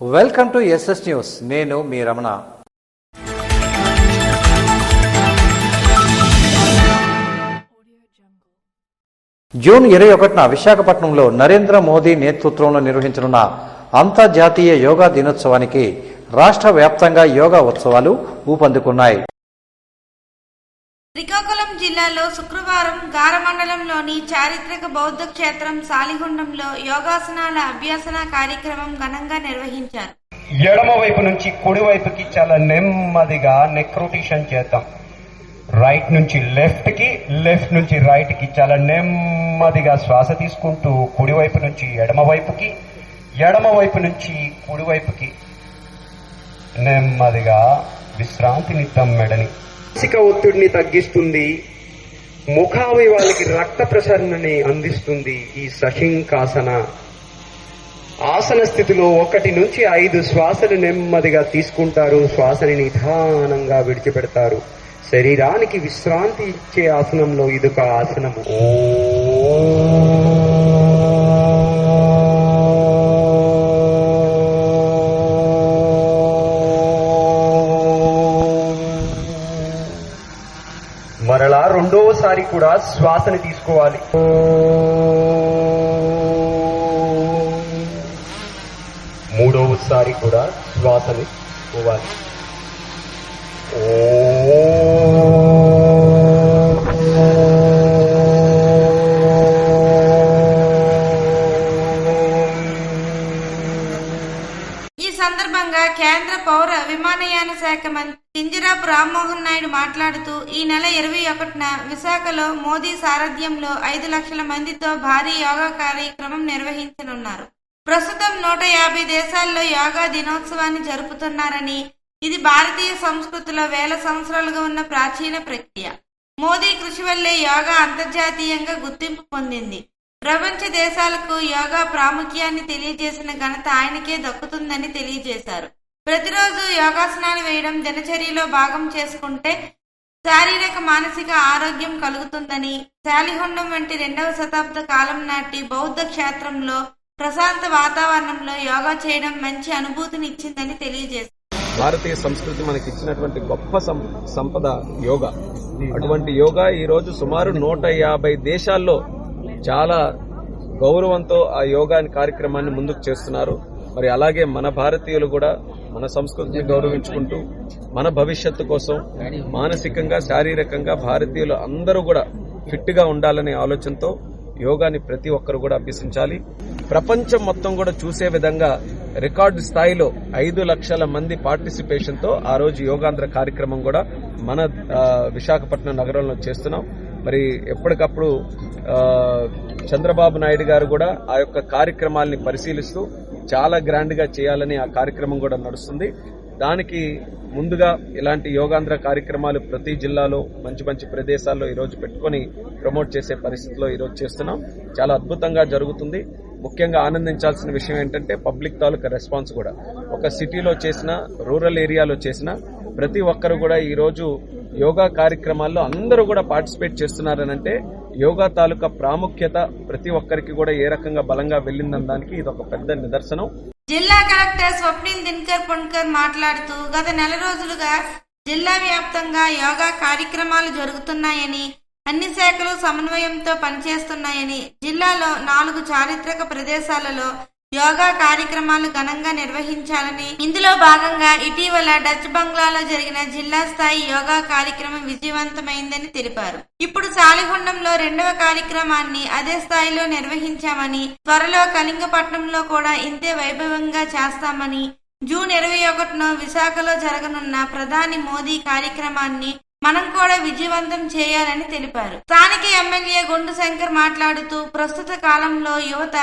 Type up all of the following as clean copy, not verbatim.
Welcome to SS news. నేను మీ Ramana. June 21న విశాఖపట్నంలో నరేంద్ర మోదీ నేతృత్వంలో నిర్వహించనున్న అంతర్జాతీయ యోగా దినోత్సవానికి రాష్ట్ర వ్యాప్తంగా యోగా ఉత్సవాలు ఊపందుకున్నాయి. శ్రీకాకుళం జిల్లాలో శుక్రవారం గార మండలంలోని చారిత్రక బౌద్ధ క్షేత్రం సాలిగుండంలో యోగాసనాల అభ్యాసన కార్యక్రమం ఘనంగా నిర్వహించారు. ఎడమ వైపు నుంచి కుడి వైపుకి చాలా నెమ్మదిగా నెక్ రొటేషన్ చేద్దాం. రైట్ నుంచి లెఫ్ట్ కి, లెఫ్ట్ నుంచి రైట్ కి చాలా నెమ్మదిగా శ్వాస తీసుకుంటూ కుడి వైపు నుంచి ఎడమ వైపుకి, ఎడమ వైపు నుంచి కుడి వైపుకి నెమ్మదిగా విశ్రాంతినిద్దాం. మెడని మానసిక ఒత్తిడిని తగ్గిస్తుంది, ముఖావయవాలకి రక్త ప్రసరణని అందిస్తుంది. ఈ సహింకాసన ఆసన స్థితిలో 1 నుంచి 5 శ్వాసలు నెమ్మదిగా తీసుకుంటారు. శ్వాసని నిదానంగా విడిచిపెడతారు. శరీరానికి విశ్రాంతి ఇచ్చే ఆసనంలో ఇదొక ఆసనము. మరలా రెండోసారి కూడా శ్వాసని తీసుకోవాలి. మూడవసారి కూడా శ్వాసని తీసుకోవాలి. ఈ సందర్భంగా కేంద్ర పౌర విమానయాన శాఖ మంత్రి కింజరాపు రామ్మోహన్ నాయుడు మాట్లాడుతూ ఈ నెల 21న విశాఖలో మోదీ సారథ్యంలో 5 లక్షల మందితో భారీ యోగా కార్యక్రమం నిర్వహించనున్నారు. ప్రస్తుతం 150 దేశాల్లో యోగా దినోత్సవాన్ని జరుపుతున్నారని, ఇది భారతీయ సంస్కృతిలో వేల సంవత్సరాలుగా ఉన్న ప్రాచీన ప్రక్రియ. మోదీ కృషి వల్లే యోగా అంతర్జాతీయంగా గుర్తింపు పొందింది. ప్రపంచ దేశాలకు యోగా ప్రాముఖ్యాన్ని తెలియజేసిన ఘనత ఆయనకే దక్కుతుందని తెలియజేశారు. ప్రతిరోజు యోగాసనాలు వేయడం దినచర్యలో భాగం చేసుకుంటే శారీరక మానసిక ఆరోగ్యం కలుగుతుందని, శాలిహొండం వంటి 2వ శతాబ్ద కాలం నాటి బౌద్ధ క్షేత్రంలో ప్రశాంత వాతావరణంలో యోగా చేయడం మంచి అనుభూతిని ఇచ్చిందని తెలియజేశారు. భారతీయ సంస్కృతి మనకి ఇచ్చినటువంటి గొప్ప సంపద యోగా. అటువంటి యోగా ఈ రోజు సుమారు 150 దేశాల్లో చాలా గౌరవంతో ఆ యోగా కార్యక్రమాన్ని ముందుకు చేస్తున్నారు. మరి అలాగే మన భారతీయులు కూడా మన సంస్కృతిని గౌరవించుకుంటూ మన భవిష్యత్తు కోసం మానసికంగా శారీరకంగా భారతీయులు అందరూ కూడా ఫిట్ గా ఉండాలనే ఆలోచనతో యోగాని ప్రతి ఒక్కరు కూడా అభ్యసించాలి. ప్రపంచం మొత్తం కూడా చూసే విధంగా రికార్డు స్థాయిలో 5 లక్షల మంది పార్టిసిపేషన్ తో ఆ రోజు యోగాంధ్ర కార్యక్రమం కూడా మన విశాఖపట్నం నగరంలో చేస్తున్నాం. మరి ఎప్పటికప్పుడు చంద్రబాబు నాయుడు గారు కూడా ఆ యొక్క కార్యక్రమాల్ని పరిశీలిస్తూ చాలా గ్రాండ్ గా చేయాలని ఆ కార్యక్రమం కూడా నడుస్తుంది. దానికి ముందుగా ఇలాంటి యోగాంధ్ర కార్యక్రమాలు ప్రతి జిల్లాలో మంచి మంచి ప్రదేశాల్లో ఈరోజు పెట్టుకుని ప్రమోట్ చేసే పరిస్థితిలో ఈరోజు చేస్తున్నాం. చాలా అద్భుతంగా జరుగుతుంది. ముఖ్యంగా ఆనందించాల్సిన విషయం ఏంటంటే పబ్లిక్ తాలూకా రెస్పాన్స్ కూడా. ఒక సిటీలో చేసిన, రూరల్ ఏరియాలో చేసిన ప్రతి ఒక్కరు కూడా ఈరోజు యోగా కార్యక్రమాల్లో అందరూ కూడా పార్టిసిపేట్ చేస్తున్నారనంటే యోగా తాలూకా ప్రాముఖ్యత ప్రతి ఒక్కరికి కూడా ఏ రకంగా బలంగా వెళ్లిందనడానికి ఇది ఒక పెద్ద నిదర్శనం. జిల్లా కలెక్టర్ స్వప్నిల్ దినకర్ పొన్కర్ మాట్లాడుతూ గత నెల రోజులుగా జిల్లా వ్యాప్తంగా యోగా కార్యక్రమాలు జరుగుతున్నాయని, అన్ని శాఖలు సమన్వయంతో పనిచేస్తున్నాయని, జిల్లాలో 4 చారిత్రక ప్రదేశాలలో యోగా కార్యక్రమాలు ఘనంగా నిర్వహించాలని, ఇందులో భాగంగా ఇటీవల డచ్ బంగ్లాలో జరిగిన జిల్లా స్థాయి యోగా కార్యక్రమం విజయవంతమైందని తెలిపారు. ఇప్పుడు సాలిగుండంలో 2వ కార్యక్రమాన్ని అదే స్థాయిలో నిర్వహించామని, త్వరలో కళింగపట్నంలో కూడా ఇంతే వైభవంగా చేస్తామని, జూన్ 21న విశాఖలో జరగనున్న ప్రధాని మోదీ కార్యక్రమాన్ని మనం కూడా విజయవంతం చేయాలని తెలిపారు. స్థానిక ఎమ్మెల్యే గుండు శంకర్ మాట్లాడుతూ ప్రస్తుత కాలంలో యువత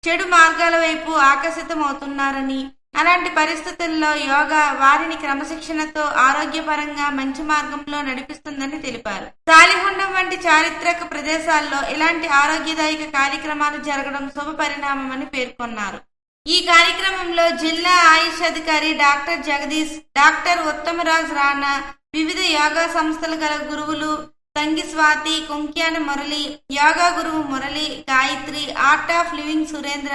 చెడు మార్గాల వైపు ఆకర్షితమవుతున్నారని, అలాంటి పరిస్థితుల్లో యోగా వారిని క్రమశిక్షణతో ఆరోగ్యపరంగా మంచి మార్గంలో నడిపిస్తుందని తెలిపారు. సాలిగుండం వంటి చారిత్రక ప్రదేశాల్లో ఇలాంటి ఆరోగ్యదాయక కార్యక్రమాలు జరగడం శుభ పరిణామమని పేర్కొన్నారు. ఈ కార్యక్రమంలో జిల్లా ఆయుష్ అధికారి డాక్టర్ జగదీష్, డాక్టర్ ఉత్తమరాజ్ రాణా, వివిధ యోగా సంస్థలు గల గురువులు తంగి స్వాతి, కొంక్యాన మురళి, యోగా గురువు Murali, Gayatri, art of living Surendra,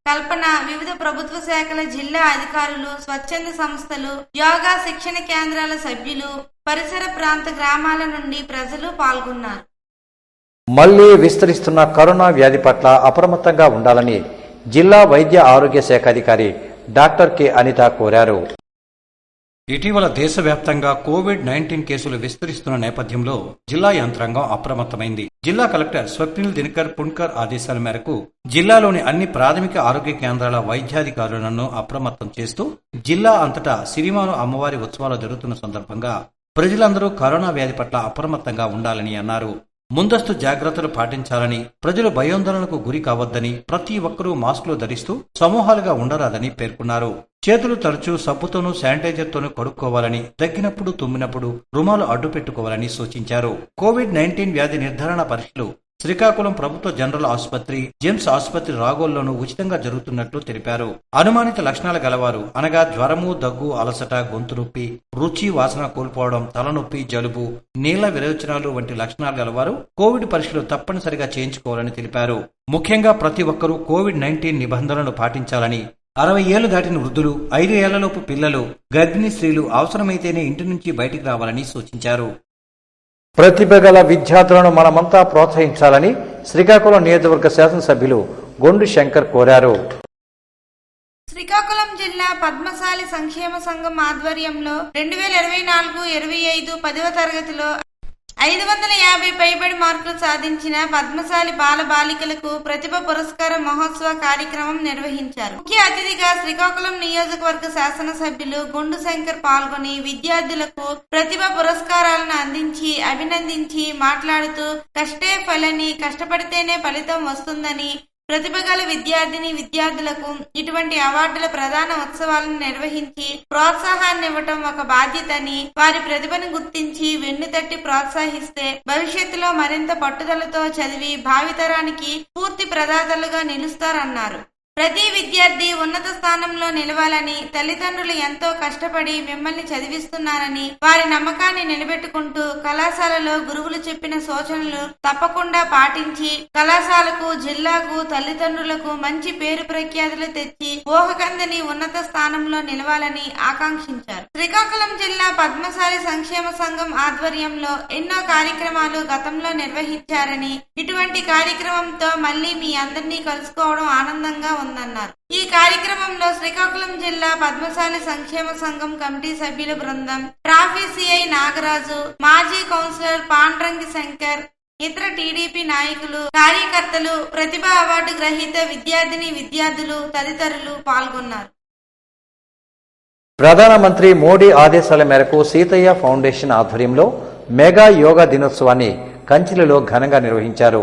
Kalpana, వివిధ ప్రభుత్వ శాఖల జిల్లా అధికారులు, స్వచ్ఛంద సంస్థలు, యోగా శిక్షణ కేంద్రాల సభ్యులు, పరిసర ప్రాంత గ్రామాల నుండి ప్రజలు పాల్గొన్నారు. మళ్లీ విస్తరిస్తున్న కరోనా వ్యాధి పట్ల అప్రమత్తంగా ఉండాలని జిల్లా వైద్య ఆరోగ్య శాఖ అధికారి డాక్టర్ కె అనిత కోరారు. ఇటీవల దేశవ్యాప్తంగా కోవిడ్-19 కేసులు విస్తరిస్తున్న నేపథ్యంలో జిల్లా యంత్రాంగం అప్రమత్తమైంది. జిల్లా కలెక్టర్ స్వప్నిల్ దినకర్ పుణ్కర్ ఆదేశాల మేరకు జిల్లాలోని అన్ని ప్రాథమిక ఆరోగ్య కేంద్రాల వైద్యాధికారులను అప్రమత్తం చేస్తూ జిల్లా అంతటా సిరిమాను అమ్మవారి ఉత్సవాలు జరుగుతున్న సందర్భంగా ప్రజలందరూ కరోనా వ్యాధి పట్ల అప్రమత్తంగా ఉండాలని అన్నారు. ముందస్తు జాగ్రత్తలు పాటించాలని, ప్రజలు భయాందోళనకు గురి కావద్దని, ప్రతి ఒక్కరూ మాస్కులు ధరిస్తూ సమూహాలుగా ఉండరాదని పేర్కొన్నారు. చేతులు తరచూ సబ్బుతోనూ శానిటైజర్తోనూ కడుక్కోవాలని, దగ్గినప్పుడు తుమ్మినప్పుడు రుమాలు అడ్డు పెట్టుకోవాలని సూచించారు. కోవిడ్-19 వ్యాధి నిర్ధారణ పరీక్షలు శ్రీకాకుళం ప్రభుత్వ జనరల్ ఆసుపత్రి, జెమ్స్ ఆసుపత్రి రాగోల్లోనూ ఉచితంగా జరుగుతున్నట్లు తెలిపారు. అనుమానిత లక్షణాలు గలవారు అనగా జ్వరము, దగ్గు, అలసట, గొంతు నొప్పి, రుచి వాసన కోల్పోవడం, తలనొప్పి, జలుబు, నీళ్ల విరేచనాలు వంటి లక్షణాలు గలవారు కోవిడ్ పరీక్షలు తప్పనిసరిగా చేయించుకోవాలని తెలిపారు. ముఖ్యంగా ప్రతి ఒక్కరూ కోవిడ్-19 నిబంధనలు పాటించాలని, 60 ఏళ్లు దాటిన వృద్ధులు, 5 ఏళ్లలోపు పిల్లలు, గర్భిణీ స్త్రీలు అవసరమైతేనే ఇంటి నుంచి బయటికి రావాలని సూచించారు. ప్రతిభ గల విద్యార్థులను మనమంతా ప్రోత్సహించాలని శ్రీకాకుళం నియోజకవర్గ శాసనసభ్యులు గొండు శంకర్ కోరారు. శ్రీకాకుళం జిల్లా పద్మశాలి సంక్షేమ సంఘం ఆధ్వర్యంలో 2024-25 10వ తరగతిలో 550 పైబడి మార్కులు సాధించిన పద్మశాలి బాల బాలికలకు ప్రతిభ పురస్కార మహోత్సవ కార్యక్రమం నిర్వహించారు. ముఖ్య అతిథిగా శ్రీకాకుళం నియోజకవర్గ శాసనసభ్యులు గొండు శంకర్ పాల్గొని విద్యార్థులకు ప్రతిభ పురస్కారాలను అందించి అభినందించి మాట్లాడుతూ కష్టే ఫలని, కష్టపడితేనే ఫలితం వస్తుందని, ప్రతిభ గల విద్యార్థులకు ఇటువంటి అవార్డుల ప్రధాన ఉత్సవాలను నిర్వహించి ప్రోత్సాహాన్ని ఇవ్వటం ఒక బాధ్యతని, వారి ప్రతిభను గుర్తించి వెన్నుతట్టి ప్రోత్సహిస్తే భవిష్యత్తులో మరింత పట్టుదలతో చదివి భావితరానికి పూర్తి ప్రదాతలుగా నిలుస్తారన్నారు. ప్రతి విద్యార్థి ఉన్నత స్థానంలో నిలవాలని, తల్లిదండ్రులు ఎంతో కష్టపడి మిమ్మల్ని చదివిస్తున్నారని వారి నమ్మకాన్ని నిలబెట్టుకుంటూ కళాశాలలో గురువులు చెప్పిన సూచనలు తప్పకుండా పాటించి కళాశాలకు, జిల్లాకు, తల్లిదండ్రులకు మంచి పేరు ప్రఖ్యాతులు తెచ్చి ఊహకందని ఉన్నత స్థానంలో నిలవాలని ఆకాంక్షించారు. శ్రీకాకుళం జిల్లా పద్మశాలి సంక్షేమ సంఘం ఆధ్వర్యంలో ఎన్నో కార్యక్రమాలు గతంలో నిర్వహించారని, ఇటువంటి కార్యక్రమంతో మళ్లీ మీ అందరినీ కలుసుకోవడం ఆనందంగా ఉందన్నారు. ఈ కార్యక్రమంలో శ్రీకాకుళం జిల్లా పద్మశాలి సంక్షేమ సంఘం కమిటీ సభ్యుల బృందం, ట్రాఫీ సిఐ నాగరాజు, మాజీ కౌన్సిలర్ పాండ్రంగి శంకర్, ఇతర టీడీపీ నాయకులు, కార్యకర్తలు, ప్రతిభా అవార్డు గ్రహీత విద్యార్థులు తదితరులు పాల్గొన్నారు. ప్రధానమంత్రి మోడీ ఆదేశాల మేరకు సీతయ్య ఫౌండేషన్ ఆధ్వర్యంలో మెగా యోగా దినోత్సవాన్ని కంచిలిలో ఘనంగా నిర్వహించారు.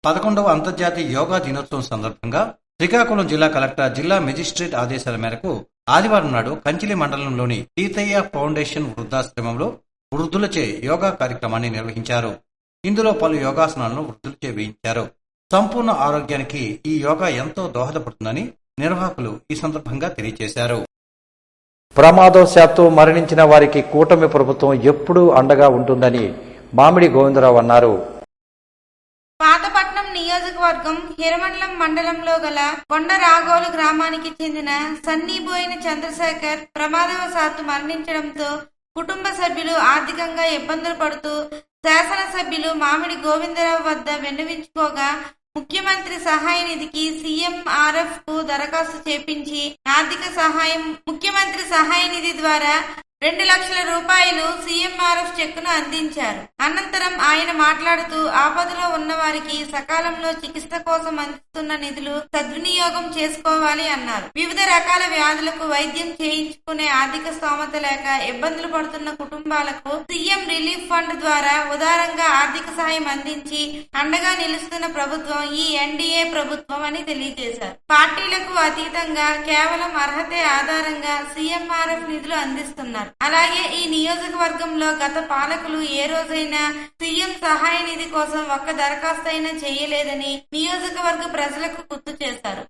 11వ అంతర్జాతీయ యోగా దినోత్సవం సందర్భంగా శ్రీకాకుళం జిల్లా కలెక్టర్, జిల్లా మెజిస్ట్రేట్ ఆదేశాల మేరకు ఆదివారం నాడు కంచిలి మండలంలోని సీతయ్య ఫౌండేషన్ వృద్ధాశ్రమంలో వృద్ధులచే యోగా కార్యక్రమాన్ని నిర్వహించారు. ఇందులో పలు యోగాసనాలను వృద్ధులచే వేయించారు. సంపూర్ణ ఆరోగ్యానికి ఈ యోగా ఎంతో దోహదపడుతుందని నిర్వాహకులు ఈ సందర్భంగా తెలియజేశారు. ప్రమాదవశాత్తు మరణించిన వారికి కూటమి ప్రభుత్వం ఎప్పుడూ అండగా ఉంటుందని మామిడి గోవిందరావు అన్నారు. పాతపట్నం నియోజకవర్గం హిరమండలం మండలంలో గల కొండ రాగోలు గ్రామానికి చెందిన సన్నీబోయిన చంద్రశేఖర్ ప్రమాదవశాత్తు మరణించడంతో కుటుంబ సభ్యులు ఆర్థికంగా ఇబ్బందులు పడుతూ శాసనసభ్యులు మామిడి గోవిందరావు వద్ద విన్నవించుకోగా ముఖ్యమంత్రి సహాయ నిధికి సీఎంఆర్ఎఫ్ కు దరఖాస్తు చేపించి ఆర్థిక సహాయం ముఖ్యమంత్రి సహాయ నిధి ద్వారా 2 లక్షల రూపాయలు సీఎంఆర్ఎఫ్ చెక్కును అందించారు. అనంతరం ఆయన మాట్లాడుతూ ఆపదలో ఉన్న వారికి సకాలంలో చికిత్స కోసం అందిస్తున్న నిధులు సద్వినియోగం చేసుకోవాలి అన్నారు. వివిధ రకాల వ్యాధులకు వైద్యం చేయించుకునే ఆర్థిక స్తోమత లేక ఇబ్బందులు పడుతున్న కుటుంబాలకు సీఎం రిలీఫ్ ఫండ్ ద్వారా ఉదారంగా ఆర్థిక సాయం అందించి అండగా నిలుస్తున్న ప్రభుత్వం ఈ ఎన్డీఏ ప్రభుత్వం అని తెలియజేశారు. పార్టీలకు అతీతంగా కేవలం అర్హతే ఆధారంగా సీఎంఆర్ఎఫ్ నిధులు అందిస్తున్నారు. అలాగే ఈ నియోజకవర్గంలో గత పాలకులు ఏ రోజైనా సీఎం సహాయ నిధి కోసం ఒక్క దరఖాస్తు అయినా చేయలేదని నియోజకవర్గ ప్రజలకు గుర్తు చేశారు.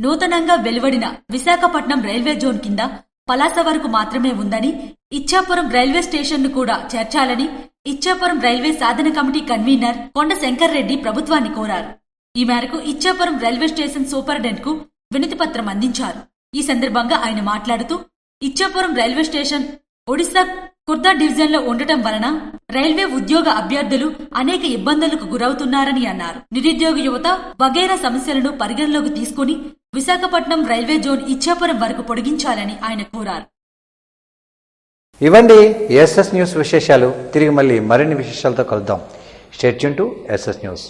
నూతనంగా వెలువడిన విశాఖపట్నం రైల్వే జోన్ కింద పలాస వరకు మాత్రమే ఉందని, ఇచ్చాపురం రైల్వే స్టేషన్ను కూడా చేర్చాలని ఇచ్చాపురం రైల్వే సాధన కమిటీ కన్వీనర్ కొండ శంకర్ రెడ్డి ప్రభుత్వాన్ని కోరారు. ఈ మేరకు ఇచ్చాపురం రైల్వే స్టేషన్ సూపరింటెండెంట్ కు వినతిపత్రం అందించారు. ఈ సందర్భంగా ఆయన మాట్లాడుతూ, Ichchapuram railway station Odisha Khurda division లో ఉండటం వలన రైల్వే ఉద్యోగ అభ్యర్థులు అనేక ఇబ్బందులకు గురవుతున్నారని అన్నారు. నిరుద్యోగ యువత వగైరా సమస్యలను పరిగణలోకి తీసుకుని విశాఖపట్నం రైల్వే జోన్ ఇచ్చాపురం వరకు పొడిగించాలని ఆయన కోరారు. ఇవండి ఎస్ఎస్ న్యూస్ విశేషాలు. తిరిగి మళ్ళీ మరిన్ని విశేషాలతో కలుద్దాం. Stay tune to SS news.